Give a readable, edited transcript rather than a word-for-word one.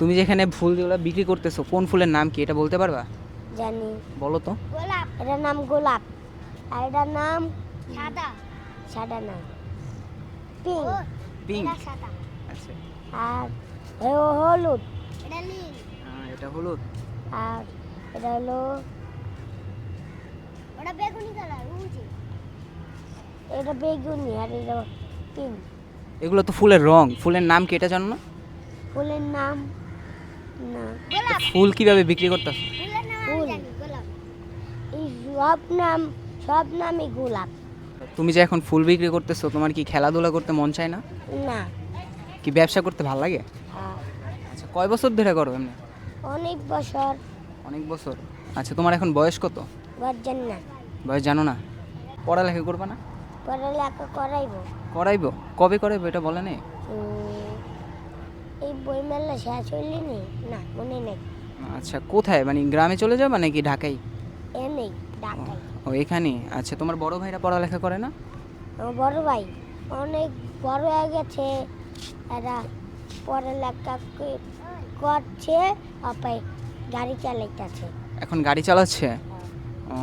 তুমি যেখানে ফুল যেগুলো বিক্রি করতেছো কোন ফুলের নাম কি এটা বলতে পারবা? জানি। বলো তো। গোলাপ, এটার নাম গোলাপ। আর এটার নাম সাদা। সাদা না, পিঙ্ক। পিঙ্ক। এটা সাদা। আচ্ছা। আর এ হলুদ। এটা নীল। এটা হলুদ। আর এটা হলো, ওটা বেগুনি কালার, বুঝি। এটা বেগুনি আর এটা পিঙ্ক। এগুলো তো ফুলের রং, ফুলের নাম কি এটা জানো না? ফুলের নাম না। তো ফুল কিভাবে বিক্রি করতেছো? ফুলের নাম আমি জানি, গোলাপ। এই সব নামই গোলাপ। তুমি যে এখন ফুল বিক্রি করতেছো তোমার কি খেলাধুলা করতে মন চায় না? না। কি ব্যবসা করতে ভালো লাগে? হ্যাঁ, আচ্ছা, কয় বছর ধরে করো এমনি? অনেক বছর। অনেক বছর। আচ্ছা, তোমার এখন বয়স কত? বুঝছেন না। বয়স জানো না? পড়ালেখা করবা না? পড়ালেখা করাইবো। করাইবো? কবে করাইবো এটা বলে নেই? এই বই মেলা শেষ হইলি নি, না মনে নেই। আচ্ছা, কোথায় মানে গ্রামে চলে যাবা নাকি ঢাকায়? নেই, ঢাকায়। ও এখানে। আচ্ছা, তোমার বড় ভাইরা পড়ালেখা করে না? আমার বড় ভাই অনেক বড় হয়ে গেছে, এরা পড়ালেখা করছে, আপাই গাড়ি চালাইতেছে। এখন গাড়ি চালাচ্ছে? ও